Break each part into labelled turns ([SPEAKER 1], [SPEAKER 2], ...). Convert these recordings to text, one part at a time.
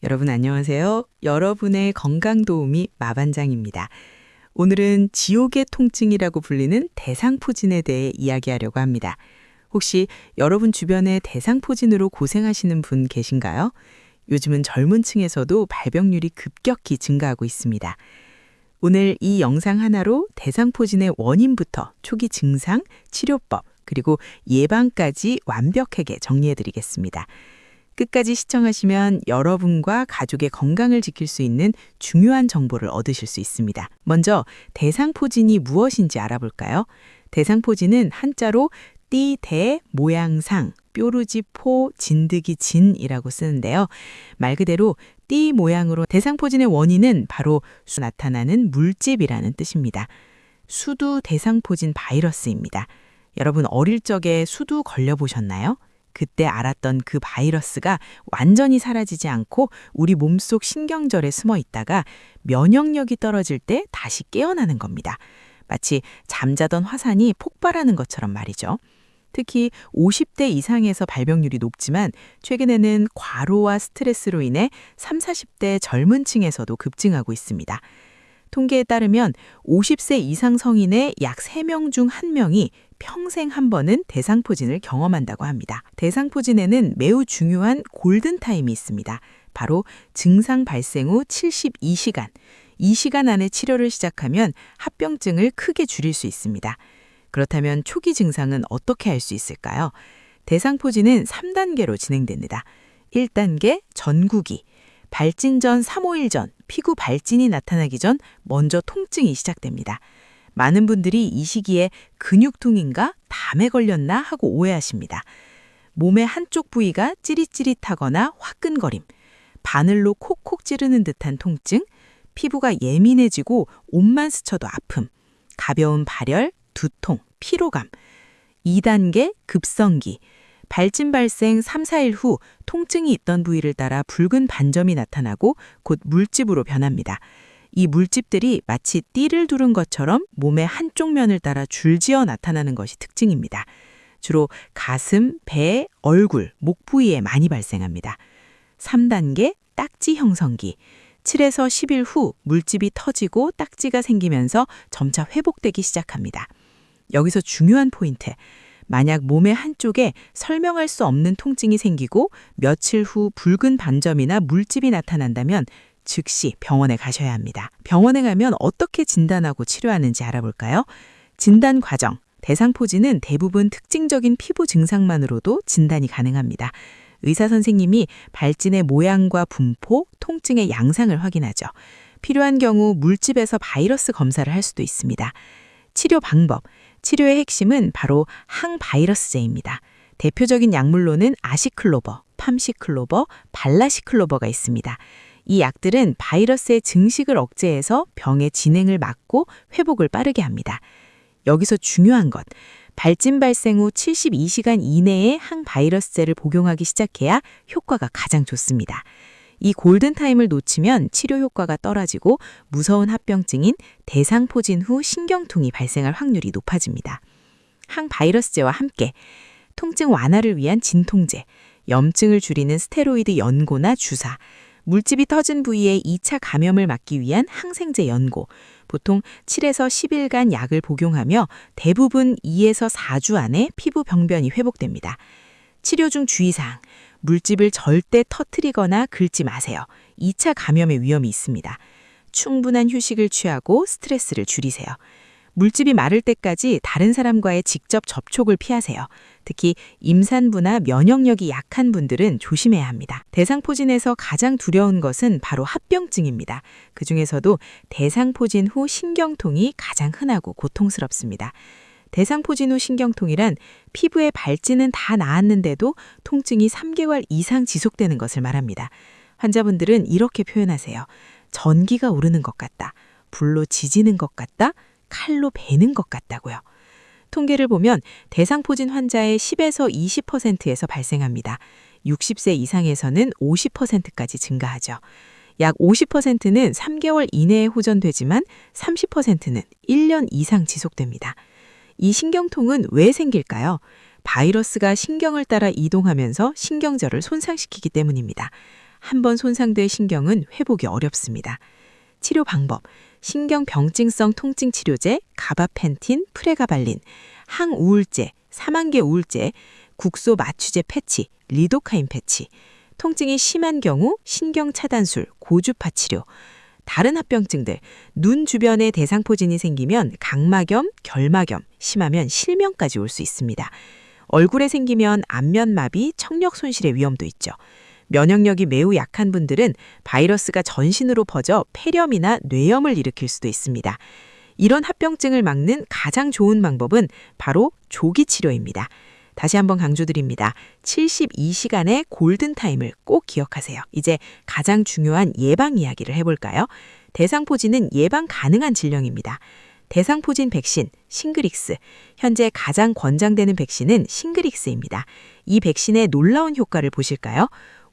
[SPEAKER 1] 여러분 안녕하세요. 여러분의 건강 도우미 마반장입니다. 오늘은 지옥의 통증이라고 불리는 대상포진에 대해 이야기하려고 합니다. 혹시 여러분 주변에 대상포진으로 고생하시는 분 계신가요? 요즘은 젊은 층에서도 발병률이 급격히 증가하고 있습니다. 오늘 이 영상 하나로 대상포진의 원인부터 초기 증상, 치료법, 그리고 예방까지 완벽하게 정리해드리겠습니다. 끝까지 시청하시면 여러분과 가족의 건강을 지킬 수 있는 중요한 정보를 얻으실 수 있습니다. 먼저 대상포진이 무엇인지 알아볼까요? 대상포진은 한자로 띠, 대, 모양상, 뾰루지, 포, 진드기, 진이라고 쓰는데요. 말 그대로 띠 모양으로 대상포진의 원인은 바로 나타나는 물집이라는 뜻입니다. 수두 대상포진 바이러스입니다. 여러분 어릴 적에 수두 걸려보셨나요? 그때 알았던 그 바이러스가 완전히 사라지지 않고 우리 몸속 신경절에 숨어 있다가 면역력이 떨어질 때 다시 깨어나는 겁니다. 마치 잠자던 화산이 폭발하는 것처럼 말이죠. 특히 50대 이상에서 발병률이 높지만 최근에는 과로와 스트레스로 인해 30, 40대 젊은 층에서도 급증하고 있습니다. 통계에 따르면 50세 이상 성인의 약 3명 중 1명이 평생 한 번은 대상포진을 경험한다고 합니다. 대상포진에는 매우 중요한 골든타임이 있습니다. 바로 증상 발생 후 72시간. 이 시간 안에 치료를 시작하면 합병증을 크게 줄일 수 있습니다. 그렇다면 초기 증상은 어떻게 할 수 있을까요? 대상포진은 3단계로 진행됩니다. 1단계 전구기. 발진 전 3-5일 전 피부 발진이 나타나기 전 먼저 통증이 시작됩니다. 많은 분들이 이 시기에 근육통인가 담에 걸렸나 하고 오해하십니다. 몸의 한쪽 부위가 찌릿찌릿하거나 화끈거림, 바늘로 콕콕 찌르는 듯한 통증, 피부가 예민해지고 옷만 스쳐도 아픔, 가벼운 발열, 두통, 피로감. 2단계 급성기. 발진 발생 3-4일 후 통증이 있던 부위를 따라 붉은 반점이 나타나고 곧 물집으로 변합니다. 이 물집들이 마치 띠를 두른 것처럼 몸의 한쪽 면을 따라 줄지어 나타나는 것이 특징입니다. 주로 가슴, 배, 얼굴, 목 부위에 많이 발생합니다. 3단계 딱지 형성기. 7에서 10일 후 물집이 터지고 딱지가 생기면서 점차 회복되기 시작합니다. 여기서 중요한 포인트. 만약 몸의 한쪽에 설명할 수 없는 통증이 생기고 며칠 후 붉은 반점이나 물집이 나타난다면 즉시 병원에 가셔야 합니다. 병원에 가면 어떻게 진단하고 치료하는지 알아볼까요? 진단 과정. 대상포진은 대부분 특징적인 피부 증상만으로도 진단이 가능합니다. 의사 선생님이 발진의 모양과 분포, 통증의 양상을 확인하죠. 필요한 경우 물집에서 바이러스 검사를 할 수도 있습니다. 치료 방법. 치료의 핵심은 바로 항바이러스제입니다. 대표적인 약물로는 아시클로버, 팜시클로버, 발라시클로버가 있습니다. 이 약들은 바이러스의 증식을 억제해서 병의 진행을 막고 회복을 빠르게 합니다. 여기서 중요한 것, 발진 발생 후 72시간 이내에 항바이러스제를 복용하기 시작해야 효과가 가장 좋습니다. 이 골든타임을 놓치면 치료 효과가 떨어지고 무서운 합병증인 대상포진 후 신경통이 발생할 확률이 높아집니다. 항바이러스제와 함께 통증 완화를 위한 진통제, 염증을 줄이는 스테로이드 연고나 주사, 물집이 터진 부위에 2차 감염을 막기 위한 항생제 연고, 보통 7에서 10일간 약을 복용하며 대부분 2에서 4주 안에 피부 병변이 회복됩니다. 치료 중 주의사항, 물집을 절대 터뜨리거나 긁지 마세요. 2차 감염의 위험이 있습니다. 충분한 휴식을 취하고 스트레스를 줄이세요. 물집이 마를 때까지 다른 사람과의 직접 접촉을 피하세요. 특히 임산부나 면역력이 약한 분들은 조심해야 합니다. 대상포진에서 가장 두려운 것은 바로 합병증입니다. 그중에서도 대상포진 후 신경통이 가장 흔하고 고통스럽습니다. 대상포진 후 신경통이란 피부의 발진은 다 나았는데도 통증이 3개월 이상 지속되는 것을 말합니다. 환자분들은 이렇게 표현하세요. 전기가 오르는 것 같다. 불로 지지는 것 같다. 칼로 베는 것 같다고요. 통계를 보면 대상포진 환자의 10에서 20%에서 발생합니다. 60세 이상에서는 50%까지 증가하죠. 약 50%는 3개월 이내에 호전되지만 30%는 1년 이상 지속됩니다. 이 신경통은 왜 생길까요? 바이러스가 신경을 따라 이동하면서 신경절을 손상시키기 때문입니다. 한번 손상된 신경은 회복이 어렵습니다. 치료 방법, 신경병증성 통증 치료제, 가바펜틴, 프레가발린, 항우울제, 사만개 우울제, 국소 마취제 패치, 리도카인 패치, 통증이 심한 경우 신경차단술, 고주파 치료, 다른 합병증들, 눈 주변에 대상포진이 생기면 각막염, 결막염, 심하면 실명까지 올 수 있습니다. 얼굴에 생기면 안면마비, 청력 손실의 위험도 있죠. 면역력이 매우 약한 분들은 바이러스가 전신으로 퍼져 폐렴이나 뇌염을 일으킬 수도 있습니다. 이런 합병증을 막는 가장 좋은 방법은 바로 조기 치료입니다. 다시 한번 강조드립니다. 72시간의 골든타임을 꼭 기억하세요. 이제 가장 중요한 예방 이야기를 해볼까요? 대상포진은 예방 가능한 질병입니다. 대상포진 백신, 싱그릭스. 현재 가장 권장되는 백신은 싱그릭스입니다. 이 백신의 놀라운 효과를 보실까요?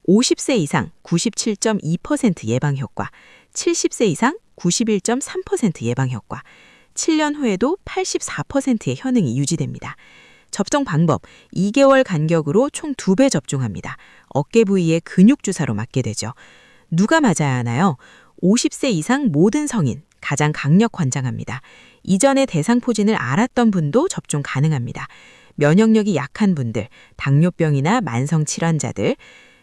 [SPEAKER 1] 50세 이상 97.2% 예방 효과, 70세 이상 91.3% 예방 효과, 7년 후에도 84%의 효능이 유지됩니다. 접종 방법, 2개월 간격으로 총 2배 접종합니다. 어깨 부위에 근육 주사로 맞게 되죠. 누가 맞아야 하나요? 50세 이상 모든 성인, 가장 강력 권장합니다. 이전에 대상포진을 앓았던 분도 접종 가능합니다. 면역력이 약한 분들, 당뇨병이나 만성 질환자들,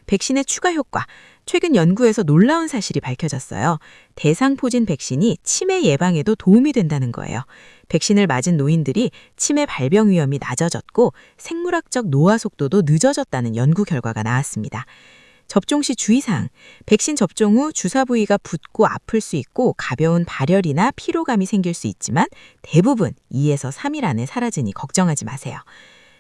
[SPEAKER 1] 백신의 추가 효과, 최근 연구에서 놀라운 사실이 밝혀졌어요. 대상포진 백신이 치매 예방에도 도움이 된다는 거예요. 백신을 맞은 노인들이 치매 발병 위험이 낮아졌고 생물학적 노화 속도도 늦어졌다는 연구 결과가 나왔습니다. 접종 시 주의사항, 백신 접종 후 주사 부위가 붓고 아플 수 있고 가벼운 발열이나 피로감이 생길 수 있지만 대부분 2에서 3일 안에 사라지니 걱정하지 마세요.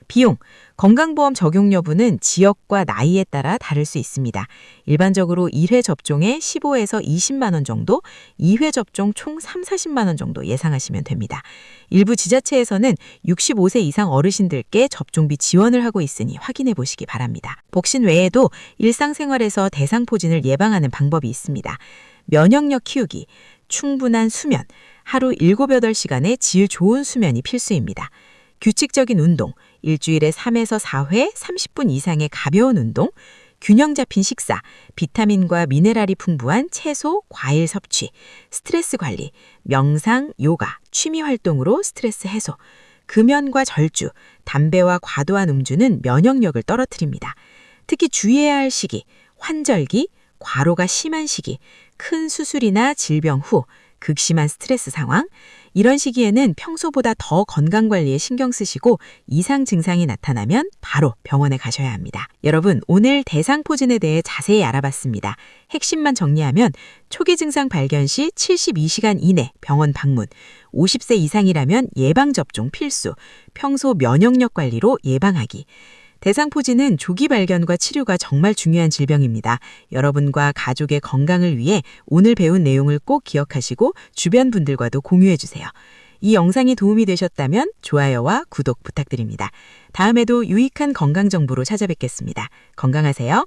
[SPEAKER 1] 비용, 건강보험 적용 여부는 지역과 나이에 따라 다를 수 있습니다. 일반적으로 1회 접종에 15에서 20만 원 정도, 2회 접종 총 3, 40만 원 정도 예상하시면 됩니다. 일부 지자체에서는 65세 이상 어르신들께 접종비 지원을 하고 있으니 확인해 보시기 바랍니다. 백신 외에도 일상생활에서 대상포진을 예방하는 방법이 있습니다. 면역력 키우기, 충분한 수면, 하루 7, 8시간의 질 좋은 수면이 필수입니다. 규칙적인 운동, 일주일에 3에서 4회 30분 이상의 가벼운 운동, 균형 잡힌 식사, 비타민과 미네랄이 풍부한 채소, 과일 섭취, 스트레스 관리, 명상, 요가, 취미 활동으로 스트레스 해소, 금연과 절주, 담배와 과도한 음주는 면역력을 떨어뜨립니다. 특히 주의해야 할 시기, 환절기, 과로가 심한 시기, 큰 수술이나 질병 후, 극심한 스트레스 상황, 이런 시기에는 평소보다 더 건강관리에 신경 쓰시고 이상 증상이 나타나면 바로 병원에 가셔야 합니다. 여러분, 오늘 대상포진에 대해 자세히 알아봤습니다. 핵심만 정리하면 초기 증상 발견 시 72시간 이내 병원 방문, 50세 이상이라면 예방접종 필수, 평소 면역력 관리로 예방하기. 대상포진은 조기 발견과 치료가 정말 중요한 질병입니다. 여러분과 가족의 건강을 위해 오늘 배운 내용을 꼭 기억하시고 주변 분들과도 공유해 주세요. 이 영상이 도움이 되셨다면 좋아요와 구독 부탁드립니다. 다음에도 유익한 건강 정보로 찾아뵙겠습니다. 건강하세요.